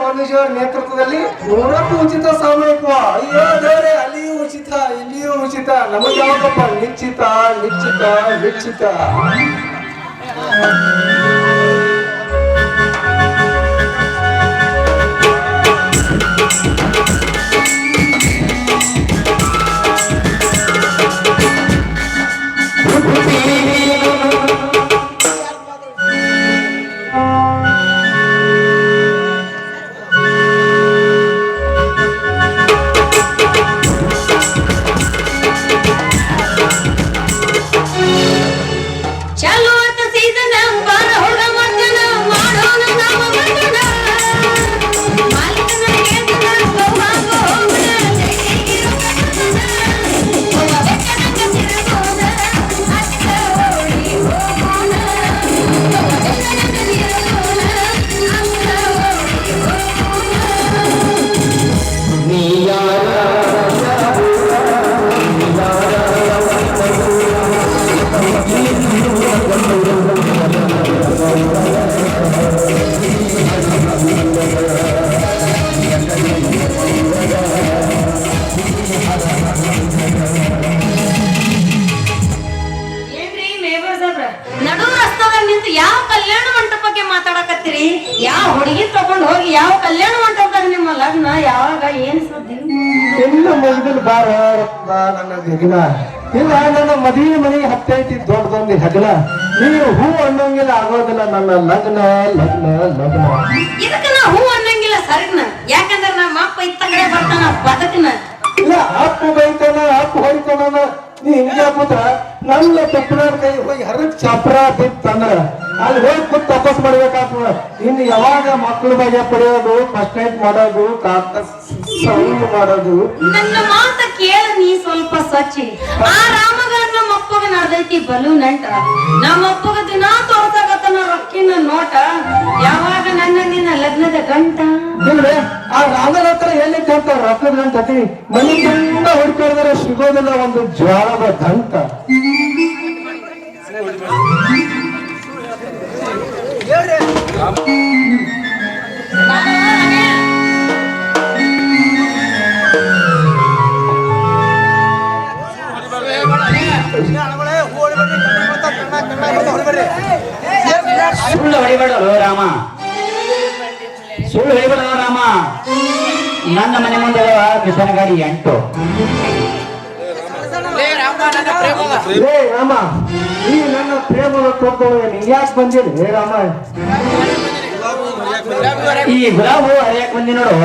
ಸ್ವಾಮೀಜಿಯವರ ನೇತೃತ್ವದಲ್ಲಿ 100ಕ್ಕೂ ಉಚಿತ ಸಾಮೂಹಿಕ. ಅಯ್ಯೋ ದೇವರೇ, ಅಲ್ಲಿಯೂ ಉಚಿತ ಇಲ್ಲಿಯೂ ಉಚಿತ. ನಮಗೆ ಯಾವಾಗಪ್ಪ ನಿಶ್ಚಿತ ನಿಶ್ಚಿತ ನಿಶ್ಚಿತ. ಯಾವ ಹುಡುಗಿ ತಗೊಂಡ್ ಹೋಗಿ ಯಾವ ಕಲ್ಯಾಣ ಮಂಟಪದಾಗ ನಿಮ್ಮ ಲಗ್ನ ಯಾವಾಗ ಏನ್ ಸುದ್ದಿ? ಇನ್ನು ಮುಗಿದಿಲ್ಲ ಬಾರ ನನ್ನ ದಿನ. ಇಲ್ಲ, ನನ್ನ ಮದುವೆ ಮನೆಗೆ ಹತ್ತೈತಿ ದೊಡ್ಡದೊಂದು ಹಗಲ. ನೀವು ಹೂ ಅನ್ನೋಂಗಿಲ್ಲ, ಆಗೋದಿಲ್ಲ ನನ್ನ ಲಗ್ನ ಲಗ್ನ ಲಗ್ನ. ಇದಕ್ಕ ನಾ ಹೂ ಅನ್ನಂಗಿಲ್ಲ ಸರ್ಗ್ನ. ಯಾಕಂದ್ರ ನಮ್ಮ ಅಪ್ಪ ಇತ್ತ ಕಡೆ ಬರ್ತಾನ ಬದಕನ. ಇಲ್ಲ, ಅಪ್ಪ ಬೈತಾನ, ಅಪ್ಪ ಹೊಡಿತಾನ. ನೀ ಹಿಂಗೆ ಕೂತ ನನ್ನ ತಪ್ಪನಾರ ಕೈ ಹೋಗಿ ಹರಕ್ ಚಾಪ್ರ ಬಿತ್ತಂದ್ರ ಅಲ್ಲಿ ಹೋಗಿ ಕೂತ್ ತಪಸ್ ಮಾಡ್ಬೇಕಾಗ್ತದ. ಇನ್ನು ಯಾವಾಗ ಮಕ್ಕಳ ಬಗ್ಗೆ ಪಡೆಯೋದು, ಫಸ್ಟ್ ನೈಟ್ ಮಾಡೋದು, ಸೌಂಡ್ ಮಾಡೋದು. ನನ್ನ ಮಾತ ಕೇಳ ನೀ ಸ್ವಲ್ಪ ಸ್ವಚ್ಛ. ಆ ರಾಮಗ ನಮ್ಮ ಅಪ್ಪಗ ನಡ್ದೈತಿ ಬಲು ನಂಟ. ನಮ್ಮ ಅಪ್ಪಗ ದಿನ ತೋರ್ಸಾಗತ್ತನ ರೊಕ್ಕಿನ ನೋಟ. ಯಾವಾಗ ನನ್ನ ನಿನ್ನ ಲಗ್ನದ ಗಂಟ. ಇಲ್ರಿ, ಆ ರಾಮನ ಹತ್ರ ಎಲ್ಲಿ ಅಂತ ರೊಕ್ಕದ ಗಂಟತಿ ಮನೆ ತುಂಬಾ ಹುಡ್ಕಾಡಿದ್ರೆ ಸಿಗೋದಿಲ್ಲ ಒಂದು ಜ್ವಾಳದ ದಂಟ. ಸುಳ್ಳು ಹೊಡಿಬೇಡಲು ರಾಮ, ಸುಳ್ಳು ಹೊಡಿಬೇಡ ರಾಮ. ನನ್ನ ಮನೆ ಮುಂದೆ ಮಿಷನ್ ಗಾಡಿ 8. ಏ ರಾಮ, ಈ ನನ್ನ ಪ್ರೇಮದ ತೋರ್ಕೊಂಡು ಯಾಕೆ ಬಂದಿರಿ? ಹೇ ರಾಮ, ಈ ಗುಲಾಬು ಹರಿಯಕ್ ಬಂದಿ ನೋಡು.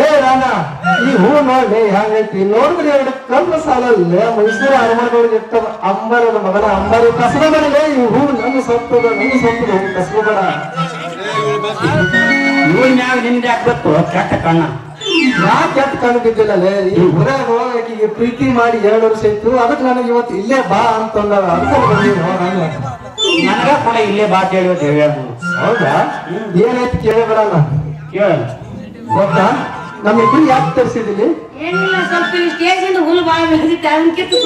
ಏ ರಾಮ, ಈ ಹೂ ನೋಡಿ ಹಂಗೈತಿ. ನೋಡಿದ್ರೆ ಎರಡು ಕಲ್ಲು ಸಾಲಲ್ಲ. ಮೈಸೂರು ಅರಮನೆಗಳಿಗೆ ಇರ್ತದ ಅಂಬರದ ಮಗನ ಅಂಬರಿ ಕಸಬ ಬರಲೇ. ಈ ಹೂ ನನ್ನ ಸೊಪ್ಪದ, ನನ್ನ ಸೊಪ್ಪದ ಕಸಬ ಬರ. ಇವನ್ ಮ್ಯಾಗ ನಿಂದೆ ಹಾಕ್ಬೇಕು ಕೆಟ್ಟ ಕಣ್ಣ. ಯಾಕೆ ಕೆಟ್ಟ ಕಣ್ಣು ಬಿದ್ದಿಲ್ಲೇ? ಈ ಊರಾಗ ಆಕಿಗೆ ಪ್ರೀತಿ ಮಾಡಿ 2 ವರ್ಷ ಇತ್ತು. ಅದಕ್ಕೆ ನನಗೆ ಇವತ್ತು ಇಲ್ಲೇ ಬಾ ಅಂತಂದ. ಅದಕ್ಕೆ ಬಂದೀನಿ. ನನಗ ಕೂಡ ಇಲ್ಲೇ ಬಾ ಅಂತ ಹೇಳಿ. ಹೌದಾ? ಏನಾಯ್ತು ಕೇಳಬೇಡಣ್ಣ. ಕೇಳ ಗೊತ್ತಾ ನಮ್ಮಿಬ್ರು ಯಾಕೆ ತರಿಸಿದಿಲ್ಲಿ? ಏನಿಲ್ಲ, ಸ್ವಲ್ಪ ಸ್ಟೇಜ್ ಇಂದ ಹುಲ್ಲು ಬಾಳ ಬೆಳೆದಿತ್ತು, ಅದನ್ನ ಕಿತ್ತು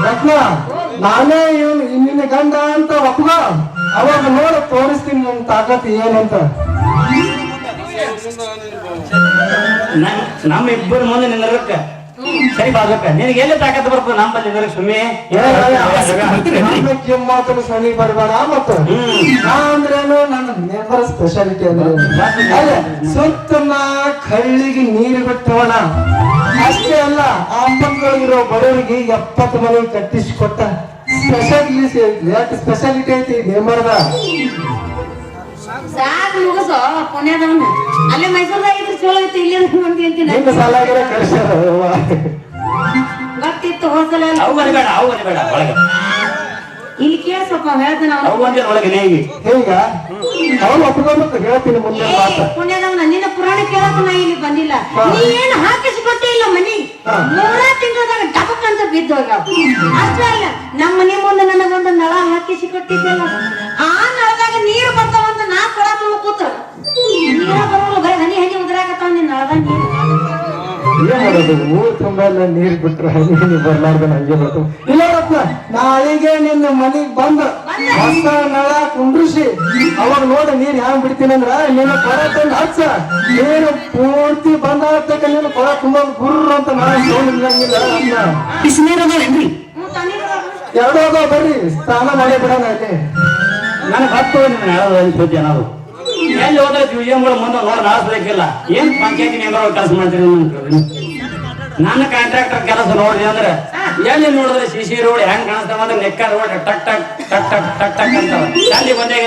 ರತ್ನ, ನಾನೇ ಇವನು ನಿನ್ನ ಗಂಡ ಅಂತ ಒಪ್ಪ. ಅವಾಗ ನೋಡ ತೋರಿಸ್ತೀನಿ ನನ್ನ ತಾಕತ್ ಏನಂತ. ನಮ್ಮ ಇಬ್ಬರು ಮುಂದೆ ನಿಂದರ್ಬೇಕ. ಸರಿ ಬಾಜಕ್ಕ ನಿನಗೆ ಎಲ್ಲಿ ತಾಕತ್ ಬರ್ತದೆ ನಮ್ಮಲ್ಲಿ ನಿಂದರ್ಕ ಸುಮ್ಮನೆ ಮಾತನ್ನು ಸನಿ ಬರಬೇಡ. ಮತ್ತು ಅಂದ್ರೇನು ನನ್ನ ಮೆಂಬರ್ ಸ್ಪೆಷಾಲಿಟಿ ಅಂದ್ರೆ ಅಲ್ಲ, ಸುತ್ತಮ ಕಳ್ಳಿಗೆ ನೀರು ಬಿಟ್ಟವನ ಅಷ್ಟೇ ಅಲ್ಲ, ಆ ಪಕ್ಕದೊಳಗಿರೋ ಬಡವರಿಗೆ 70 ಮನೆ ಕಟ್ಟಿಸಿಕೊಟ್ಟ ಸ್ಪೆಷಾಲಿಟಿ ಐತಿ ಮೆಂಬರ್ದ. ಸಾಕು ಮುಗಿಸೋ ಪುಣ್ಯದವನ್ನ. ಅಲ್ಲೇ ಮೈಸೂರ್ದಾಗ ಇದ್ರೆ ಚಲೋ ಐತಿ, ಇಲ್ಲಿ ಅಂತೀನಿ ಸಾಲಾಗಿರೋ ಕಳ್ಸ್ಯಾರ. ಗೊತ್ತಿತ್ತು ಹೋಸಲ ಬೇಡ ಒಳಗೆ ಇಲ್ಲಿ ಕೇಳ್ಸಪ್ಪ ಹೇಳ್ತಾನ ಒಳಗೆ ಹೇಗ ಅವ್ನು ಒಪ್ಕೋಬೇಕು. ಹೇಳ್ತೀನಿ ಮುಂದೆ ಮಾತು. ಪುಣ್ಯದವನ ನಿನ್ನ ಪುರಾಣ ಕೇಳಕ್ ನಾ ಇಲ್ಲಿ ಬಂದಿಲ್ಲ. ನೀ ಏನು ಹಾಕಿಸ್ಕೊಟ್ಟೇ ಇಲ್ಲ ಮನಿ. 3 ತಿಂಗಳದಾಗ ಡಬಕ್ ಅಂತ ಬಿದ್ದೋಗ. ಅಷ್ಟೇ ಅಲ್ಲ, ನಮ್ಮ ಮನೆ ಮುಂದೆ ನನಗೊಂದು ನಳ ಹಾಕಿಸಿ ಕೊಟ್ಟಿದ್ದಲ್ಲ, ಆ ನಳದಾಗ ನೀರು ಬರ್ತಾವಂತ ನಾ ಕೊಡಕ ಕೂತ್ರ ನೀರ ಬರೋಲ್ಲ, ಬರೀ ಹನಿ ಹನಿ ಉದ್ರಾಗತ್ತಾವ ನಿನ್ನ ನಳದಾಗ ನೀರು. ಏನ್ ಮಾಡೋದು ಊರ್ ತುಂಬ ನೀರ್ ಬಿಟ್ರೆ ನೀನು ಬರ್ಲಾರ್ದ ಹಂಗೆ ಬರ್ತದೆ ಇಲ್ಲ ರತ್ನ ನಾಳೆಗೆ ನಿನ್ನ ಮನೆಗ್ ಬಂದ ಹೊಸ ನಳ ಕುಂಡ್ರಿಸಿ ಅವಾಗ ನೋಡಿ ನೀರ್ ಹ್ಯಾಂಗ್ ಬಿಡ್ತೀನಂದ್ರ ನಿನ್ನ ಕೊಡ ತಂದು ಹಚ್ಚ ನೀರು ಪೂರ್ತಿ ಬಂದ ಆಗ್ತಕ್ಕ ನೀನು ಕೊಡ ತುಂಬ ಗುರ್ರ ಅಂತ ನಾನು ನೋಡಿಲ್ಲ ರತ್ನ ಬಿಸಿನೀರದೇನ್ರಿ ಎರಡೂ ಅದಾವ ಬರ್ರಿ ಸ್ನಾನ ಮಾಡೇ ಬಿಡೋಣ ಅಲ್ಲಿ ನನಗೆ ಹತ್ತು ಸುದ್ದಿ ಅನ್ನೋದು ಎಲ್ಲಿ ಹೋದ್ರೆ ಮ್ಯೂಸಿಯಂಗಳು ಮುಂದೆ ನೋಡಿ ನಾಳಿಸ್ಬೇಕಿಲ್ಲ ಏನ್ ಪಂಚಾಯತಿ ಮೆಂಬರ್ ಕೆಲಸ ಮಾಡ್ತೀರಿ ನನ್ನ ಕಾಂಟ್ರಾಕ್ಟರ್ ಕೆಲಸ ನೋಡಿದೆ ಅಂದ್ರೆ ಎಲ್ಲಿ ನೋಡಿದ್ರೆ ಸಿಸಿ ರೋಡ್ ಹೆಂಗ್ ಕಾಣಿಸ್ತಾವ ಅಂದ್ರೆ ನೆಕ್ಕ ರೋಡ್ ಟಕ್ ಟಕ್ ಟಕ್ ಟಕ್ ಟಕ್ ಟಕ್ ಅಂತ ಅಲ್ಲಿ ಬಂದಾಗ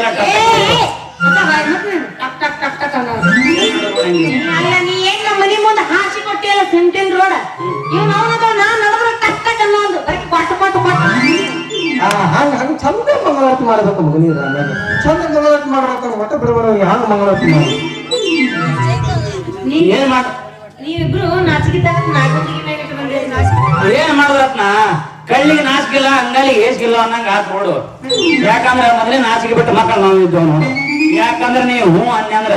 ಅಲ್ಲ ನೀ ಏನ್ ನಮ್ಮ ಮನಿ ಮುಂದೆ ಹಾಸಿ ಕೊಟ್ಟಿಯಲ್ಲ ಸಿಂಟಿನ್ ರೋಡ್ ಇವ್ ನಾನ್ ನಡದ್ರ ಟಕ್ ಟಕ್ ಅನ್ನೋ ಒಂದು ಬರೀ ಕೊಟ್ಟು ಕೊಟ್ಟು ಕೊಟ್ಟು ಹಂಗ ಹಂಗ ಚಂದ ಮಂಗಳಾರತಿ ಮಾಡ್ಬೇಕು ಮಗನೀರ ಚಂದ ಮಂಗಳಾರತಿ ಮಾಡ್ಬೇಕು ಮಠ ಬಿಡಬಾರ ಹಂಗ ಮಂಗಳಾರತಿ ಮಾಡಿ ಏನ್ ಮಾಡ ನೀವಿಬ್ರು ನಾಚಿಕಿದ್ದಾಗ ಏನ್ ಮಾಡುದ್ರತ್ನ ಕಳ್ಳಿಗೆ ನಾಚಿಕಿಲ್ಲ ಅಂಗಲಿಗೆ ಏಸಿಗಿಲ್ಲ ಅನ್ನಂಗ ಆತ್ ನೋಡು ಯಾಕಂದ್ರ ಮೊದಲೇ ನಾಚಿಕೆ ಬಿಟ್ಟು ಮಕ್ಕಳು ನಾವು ಇದ್ದವ್ ನೋಡು ಯಾಕಂದ್ರ ನೀ ಹ್ಞೂ ಅಂದ್ರ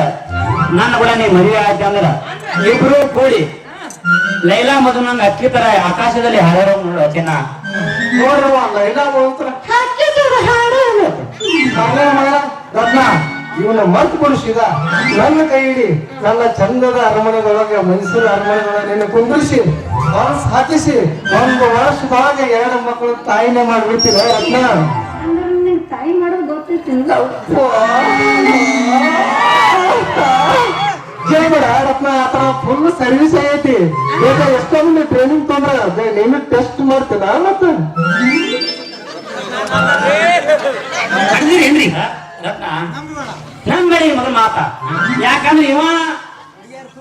ನನ್ನ ಕೂಡ ನೀ ಮದುವೆ ಆಯ್ತು ಅಂದ್ರ ಇಬ್ರು ಕೂಡಿ ಲೈಲಾ ಮಧು ನಂಗ ಅಕ್ಕಿ ತರ ಆಕಾಶದಲ್ಲಿ ಹಾರೋ ನೋಡು ಚಿನ್ನ ನೋಡ್ರವ ಲೈಲಾ ಹೋಗ್ತಾರ ರತ್ನ ಇವನ ಮರ್ತು ಕೊಡಿಸಿದ ನನ್ನ ಕೈ ಹಿಡಿ ನನ್ನ ಚಂದದ ಅರಮನೆದೊಳಗೆ ಮೈಸೂರು ಅರಮನೆದೊಳಗೆ ನಿನ್ನ ಕುಂದಿರಿಸಿ ಹೊರಸ್ ಹಾಕಿಸಿ ಒಂದು ವರ್ಷದಾಗ 2 ಮಕ್ಕಳು ತಾಯಿನೇ ಮಾಡ್ಬಿಡ್ತೀರ ರತ್ನ ತಾಯಿ ಮಾಡೋದು ಗೊತ್ತೈತಿ ಜಯಬೇಡ ರತ್ನ ಆತರ ಫುಲ್ ಸರ್ವಿಸ್ ಆಗೈತಿ ಈಗ ಎಷ್ಟೊಂದು ಟ್ರೈನಿಂಗ್ ತೊಂದ್ರೆ ನೀನು ಟೆಸ್ಟ್ ಮಾಡ್ತೀನ ಮತ್ತೆ ಏನ್ರಿ ರತ್ನ ನಮ್ ಬೇಡ ಮೊದಲು ಮಾತ ಯಾಕಂದ್ರೆ ಇವ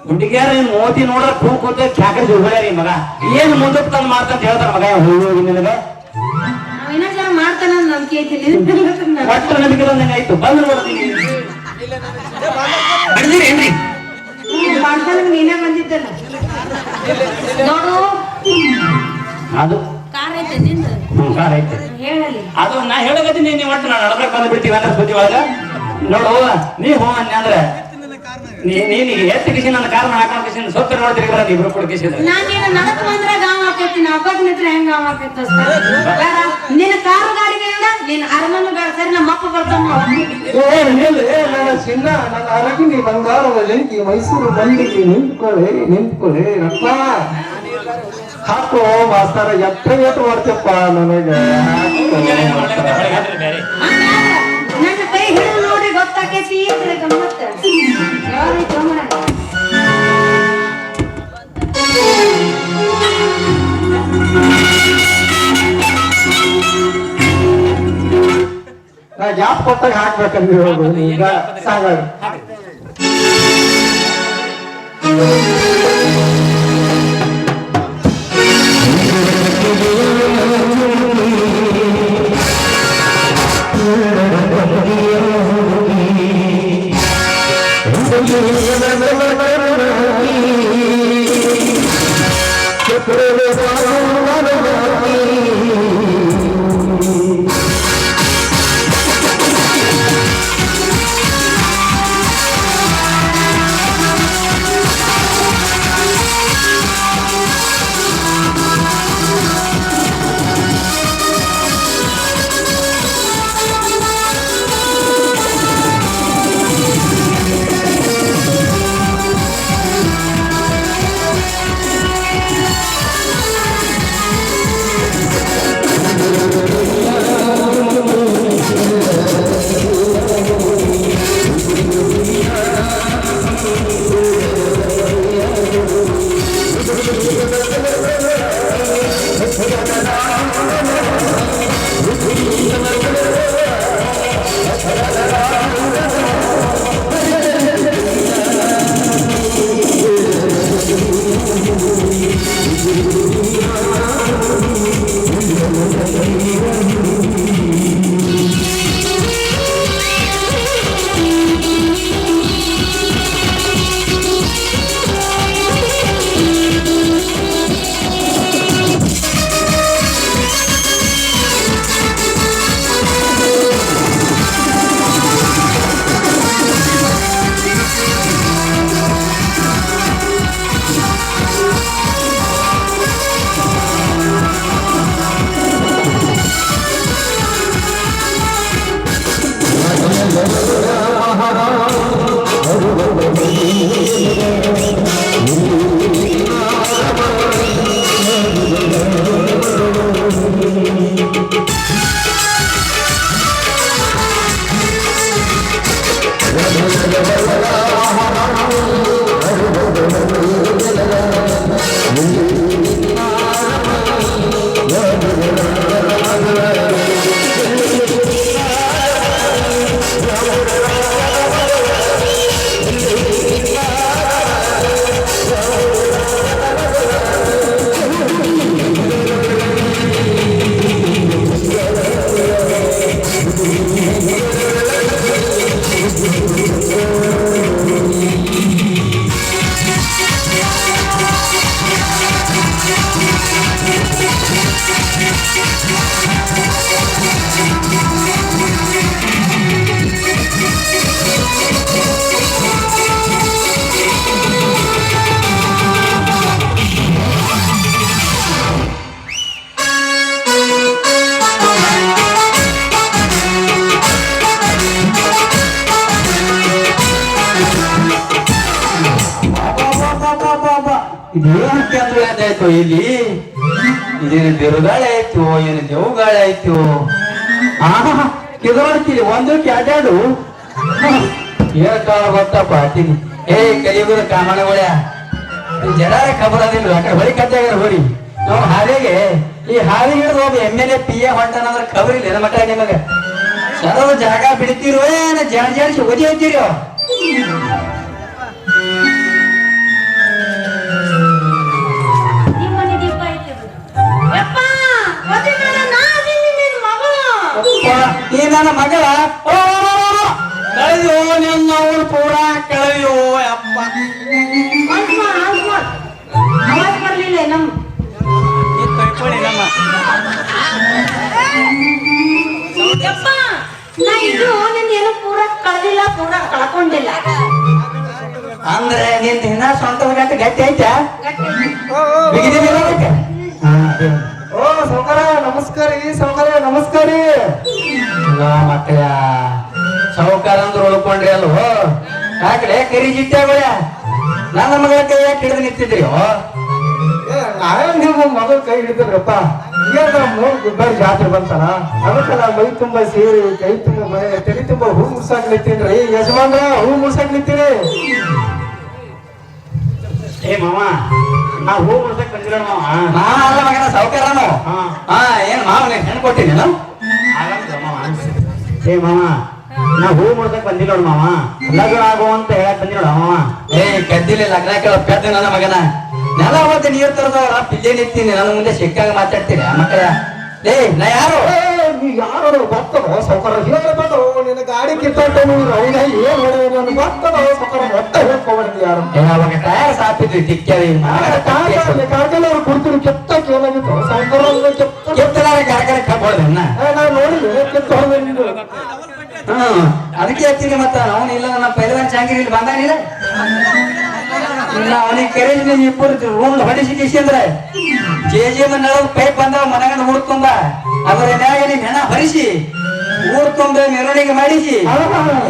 ಹುಡುಗಿಯರ ಮೋದಿ ನೋಡ್ರ ಕೂತ ಖ್ಯಾಕ ಜೋಗ್ಯಾರಿ ಮಗ ಏನ್ ಮುಂದಕ್ಕೆ ತಂದು ಮಾತಂತ ಹೇಳ್ತಾರ ಮಗ ಹೋಗಿ ನಿನಗ ಇನ್ನೊಂದ್ಸಲ ಮಾಡ್ತಾನ ನಂಬಿಕೆ ಐತಿ ಒಟ್ಟು ನಂಬಿಕೆ ಆಯ್ತು ಬಂದು ನೋಡ್ತೀನಿ ಏನ್ರಿ ಮಾಡ್ತಾನ ನೀನೇ ಬಂದಿದ್ದಲ್ಲ ನೋಡು ಅದು ಕಾರ್ ಐತೆ ನಿಂದು ಕಾರ್ ಐತೆ ಹೇಳಲಿ ಅದು ನಾ ಹೇಳಕತ್ತೀನಿ ನೀವು ಒಟ್ಟು ನಾವು ನಡ್ಬೇಕು ಬಂದ್ಬಿಡ್ತೀವಿ ಅಂದ್ರೆ ಸುದ್ದಿ ಒಳಗ ನೋಡು ನೀ ಹೋ ಅಂದ್ರೆ ನೀನಿಗೆ ಎತ್ತು ಕಿಸಿ ನನ್ನ ಕಾರಣ ಹಾಕೊಂಡು ಕಿಸಿ ಸೊತ್ತು ನೋಡ್ತೀರಿ ಬರೋದು ಇಬ್ರು ಕೂಡ ಕಿಸಿದ್ರೆ ನಾನೇನು ನಡಕ್ ಬಂದ್ರೆ ಗಾಂವ್ ಹಾಕೈತಿ ನಾ ಹಬ್ಬದ ನಿಂತ್ರೆ ಹೆಂಗ್ ಗಾಂವ್ ಹಾಕೈತಿ ನಿನ್ನ ಕಾರು ಗಾಡಿಗೆ ಇಲ್ಲ ನಿನ್ನ ಅರಮನೆ ಬೇಡ ಸರಿ ನಮ್ಮ ಅಪ್ಪ ಬರ್ತಾನ ನನ್ನ ಚಿನ್ನ ನನ್ನ ಅರಗಿನಿ ಬಂಗಾರದ ಲೆಂಕಿ ಮೈಸೂರು ಬಂದಿಗೆ ನಿಂತ್ಕೊಳ್ಳಿ ರತ್ನ ಹಾಕೋ ಮಾಸ್ತರ ಎಟ್ಟು ಮಾಡ್ತೇಪ್ಪ ನನಗೆ ನನ್ನ ಕೈ ಹಿಡಿದು ನೋಡಿ ಗೊತ್ತಾಕೈತಿ ಗಮ್ಮತ್ತ ನಾ ಗ್ಯಾಪ್ ಕೊಟ್ಟಾಗ ಹಾಕ್ಬೇಕಂದ್ರೆ ಹೋಗು ಈಗ ಸಾಗ ಕೆಂದು ಆಯ್ತು ಇಲ್ಲಿ ಇದೇನು ಬಿರುಗಾಳಿ ಆಯ್ತು ಏನು ದೇವುಗಾಳಿ ಆಯ್ತು ಕಿದೋಡ್ತೀವಿ ಒಂದಕ್ಕೆ ಎರಡೆರಡು ಏನ್ ಕಾಲ ಗೊತ್ತಪ್ಪ ಆತೀನಿ ಏ ಕೈಗುದ ಕಾಮಣಗೊಳ್ಯ ಜನಾರ ಖಬರ್ ಅದಿಲ್ಲ ಆ ಕಡೆ ಹೊಳಿ ಕದ್ದಾಗಾರ ಹೊಡಿ ನಾವು ಹಾದಿಗೆ ಈ ಹಾದಿ ಹಿಡಿದು ಒಬ್ಬ MLA PA ಹೊಂಟಾನಂದ್ರೆ ಖಬರ್ ಇಲ್ಲ ಮಕ್ಕಳ ನಿಮಗ ಸರವ ಜಾಗ ಬಿಡ್ತೀರೋ ಏನ ಜಾಡಿಸಿ ಓದಿ ಹೋಗ್ತೀರೋ ನಿಮ್ಮನೆ ದೀಪ ಐತೆ ಯಪ್ಪ ಒದಿಗರ ನಾ ಅದೀನಿ ನಿನ್ನ ಮಗಳು ಈ ನನ್ನ ಮಗಳ ಕಳೆಯೋ ನಿನ್ನ ಅವಳು ಪೂರಾ ಕಳೆಯೋ ಅಪ್ಪ ಅವಾಜ್ ಬರ್ಲಿಲ್ಲ ನಮ್ ಯಪ್ಪ ನಾ ಇದು ನಿನ್ನ ಏನು ಪೂರ ಕಳೆದಿಲ್ಲ ಪೂರ ಕಳ್ಕೊಂಡಿಲ್ಲ ಅಂದ್ರೆ ನಿನ್ ದಿನ ಸ್ವಂತ ಗಟ್ಟಿ ಐತಾ ಗಟ್ಟಿ ಬಿಗಿದಿಲ್ಲ ಅದಕ್ಕೆ? ಓ ಸೌಕರ ನಮಸ್ಕಾರ ರೀ ಸೌಕರ ನಮಸ್ಕಾರ ರೀ ಮಕ್ಕಳ ಸಾವುಕಾರ ಅಂದ್ರೆ ಉಳ್ಕೊಂಡ್ರಿ ಅಲ್ವೋ ಯಾಕಡೆ ಕರಿ ಜಿಟ್ಟಾಗಳ ನನ್ನ ಮಗಳ ಕೈ ಯಾಕೆ ಹಿಡಿದು ನಿಂತಿದ್ರಿ ನಾವೇನ್ ನೀವು ಮಗಳ ಕೈ ಹಿಡಿದ್ರಪ್ಪ ಈಗ ಮೂರ್ ಗುಡ್ಡಾಡಿ ಜಾತ್ರೆ ಬಂತಾನ ಅದಕ್ಕೆ ನಾ ಮೈ ತುಂಬಾ ಸೇರಿ ಕೈ ತುಂಬಾ ತಲೆ ತುಂಬಾ ಹೂ ಮುಡ್ಸಾಕ್ ನಿಂತೀನ್ರಿ ಯಜಮಾನ್ರ ಹೂ ಮುಡ್ಸಾಕ್ ನಿಂತೀರಿ ಏ ಮಾವ ನಾ ಹೂ ಮುಡ್ಸಕ್ ಬಂದಿಲ್ಲ ಮಾವ ಮಾವ ಅಲ್ಲ ಮಗನ ಸಾವುಕಾರನು ಏನ್ ಮಾವ ನೀನ್ ಹೆಣ್ ಕೊಟ್ಟಿನಿ ನಾನು ಆಗಲ್ಲ ಮಾವ ಏ ಮಾವ ನಾ ಹೂ ಮುಡ್ಸಕ್ ಬಂದಿಲ್ಲ ನೋಡು ಮಾವ ಲಗ್ನ ಆಗೋ ಅಂತ ಹೇಳಕ್ ಬಂದಿಲ್ಲ ಮಾವ ಏ ಕದ್ದಿಲ್ಲ ಲಗ್ನ ಕೇಳ ಪೆದ್ದ ನನ್ನ ಮಗನ ನೆಲ ಅವತ್ತು ನೀರ್ ತರದವ್ರ ಪಿಲ್ಲೆ ನಿಂತೀನಿ ನನ್ನ ಮುಂದೆ ಸಿಕ್ಕಾಗ ಮಾತಾಡ್ತೀರಿ ಆ ಮಕ್ಕಳ ಏ ನಾ ಯಾರು ನೀ ಯಾರು ಬರ್ತದೋ ಸೌಕರ ಹೇಳ್ಬೇಕೋ ನಿನ್ನ ಗಾಡಿ ಕಿತ್ತಾಟ ಅವನ ಏನ್ ಹೊಡೆಯೋದು ನನ್ ಬರ್ತದೋ ಸೌಕರ ಒಟ್ಟ ಹೇಳ್ಕೊಬಾರ್ದು ಯಾರು ಅವಾಗ ಟಯರ್ ಸಾಪಿದ್ವಿ ತಿಕ್ಕೇವಿ ಕಾರ್ಕಲ್ ಅವ್ರು ಕುಡ್ತಿರು ಕೆತ್ತಕ್ಕೆ ಏನಾಗಿತ್ತು ಸೌಕರ ಕೆತ್ತಲಾರ ಕಾರ್ಕಳ ಕಬ್ಬೋದನ್ನ ನಾವು ನೋಡಿದ್ವಿ ಕೆತ್ತ ಹೊಡೆದ ನಿಂದು ಅದಕ್ಕೆ ಹೇಳ್ತೀನಿ ಮತ್ತ ಅವನು ಇಲ್ಲ ನಮ್ಮ ಪೈಲವಾನ್ ಚಾಂಗಿರಿ ಇಲ್ಲಿ ಬಂದಾನಿಲ್ಲ ಅವನಿಗೆ ಕೆರೆಜ್ ಇಬ್ಬರು ರೂಮ್ ಹೊಡಿಸಿ ಕಿಸಿ ಅಂದ್ರೆ ಜೆ ಮನೆಯೊಳಗ ಪೈಪ್ ಬಂದ ಮನಗಂಡ ಊರ್ ತುಂಬ ಅದರ ನ್ಯಾಯ ನಿಮ್ ಹೆಣ ಹರಿಸಿ ಊರ್ ತುಂಬ ಮೆರವಣಿಗೆ ಮಾಡಿಸಿ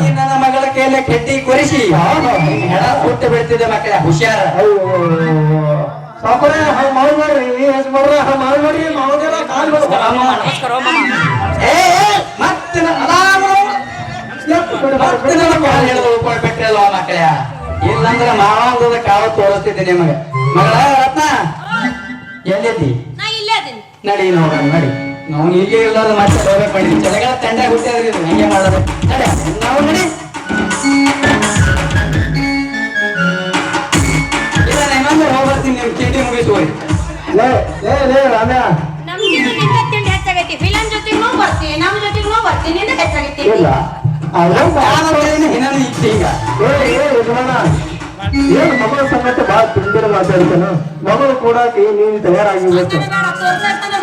ಈ ನನ್ನ ಮಗಳ ಕೈಯಲ್ಲಿ ಕೆಟ್ಟಿ ಕೊರಿಸಿ ಹೆಣ ಸುಟ್ಟು ಬಿಡ್ತಿದ್ದೆ ಮಕ್ಕಳ ಹುಷಾರ ಸಾಕರೆ ಹಂಗ ಮಾಡ್ಬೇಡ್ರಿ ಯಜಮಾನ್ರ ಹಂಗ ಮಾಡ್ಬೇಡ್ರಿ ಮಾವನೆಲ್ಲ ಕಾಲ್ ಮತ್ತೆ ಉಳ್ಕೊಳ್ಬಿಟ್ರಲ್ವ ಮಕ್ಕಳ ಇಲ್ಲಂದ್ರೆ ಮಾವಂಗದ ಕಾವ ತೋರಿಸ್ತಿದ್ದೆ ನಿಮಗೆ ಮಗಳ ರತ್ನ ಎಲ್ಲಿದ್ದಿ ನಾ ಇಲ್ಲೇ ಅದೀನಿ ನಡಿ ನೋಡ ನಡಿ ನಾವು ಹೀಗೆ ಇಲ್ಲದ ಮತ್ತೆ ಹೋಗ್ಬೇಕು ಮಾಡಿದ್ವಿ ಚಳಿಗಾಲ ತಂಡ ಹುಟ್ಟಿದ್ರಿ ಹೀಗೆ ಮಾಡೋದು ನಡಿ ನಾವು ನಡಿ ಇಲ್ಲ ಇನ್ನೊಂದು ಹೋಗ್ಬರ್ತೀನಿ ನಿಮ್ ಚೀಟಿ ಮುಗಿಸುವರಿ ಲೇ ರಾಮ್ಯ ನಮ್ ಜೊತೆ ನಿನ್ನ ತಿಂಡಿ ಹೆಚ್ಚಾಗೈತಿ ಫಿಲಂ ಜೊತೆಗೂ ಬರ್ತೀನಿ ನಮ್ ಜೊತೆಗೂ ಬರ್ತೀನಿ ನಿನ್ನ ಹೆಚ್ಚಾಗೈತಿ ಇಲ್ಲ ಇನ್ನೊಂದು ಇತ್ತು ಈಗ ಯಜಮಾನ ಏನ್ ಮಗಳ ಸಂಗತಿ ಬಹಳ ತಿಂದಿರ ಮಾತಾಡ್ತಾನ ಮಗಳು ಕೂಡ ನೀನು ತಯಾರಾಗಿರ್ಬೇಕು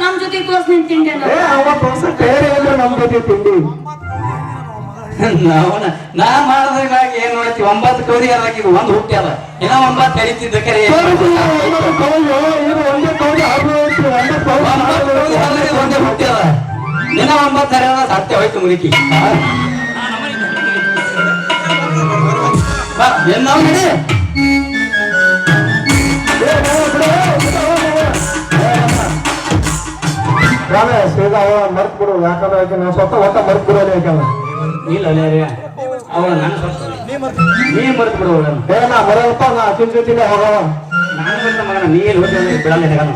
ನಮ್ ಜೊತೆ ತೋರ್ಸ್ ನಿನ್ ತಿಂಡಿ ಅವ ತೋರ್ಸ ತಯಾರಿ ಅಂದ್ರೆ ನಮ್ ಜೊತೆ ತಿಂಡಿ ನಾ ಮಾಡಿದಾಗ ಏನ್ ನೋಡ್ತಿ 9 ಕೌದಿ ಅರ್ಧಕ್ಕೆ ಒಂದು ಹುಟ್ಟ್ಯಾದ ಇನ್ನ 9 ಕರಿತಿದ್ದ ಕರೆ ಒಂದೇ ಹುಟ್ಟ್ಯಾದ ಇನ್ನ 9 ಹರಿಯದ ಸತ್ಯ ಹೋಯ್ತು ಮುದುಕಿ ನಾವು ನಡಿ ರಾಮೇ ಸೀದಾ ಮರ್ತ್ ಬಿಡು ಯಾಕಂದ್ರೆ ನಾವು ಸ್ವತಃ ಒಟ್ಟ ಮರ್ತ್ ಬಿಡೋದೇ ಯಾಕಂದ್ರೆ ಇಲ್ಲ ಅವಳ ನನ್ನ ನೀ ಮರೆತು ಬಿಡು ನಾ ಬರಲ್ಪ ನಾ ಅಕ್ಕಿನ ಜೊತೆನೆ ಹೋಗವ ನಾನು ಮಗನ ನೀ ಎಲ್ಲಿ ಹೋಗಿ ಬಿಡಲ್ಲ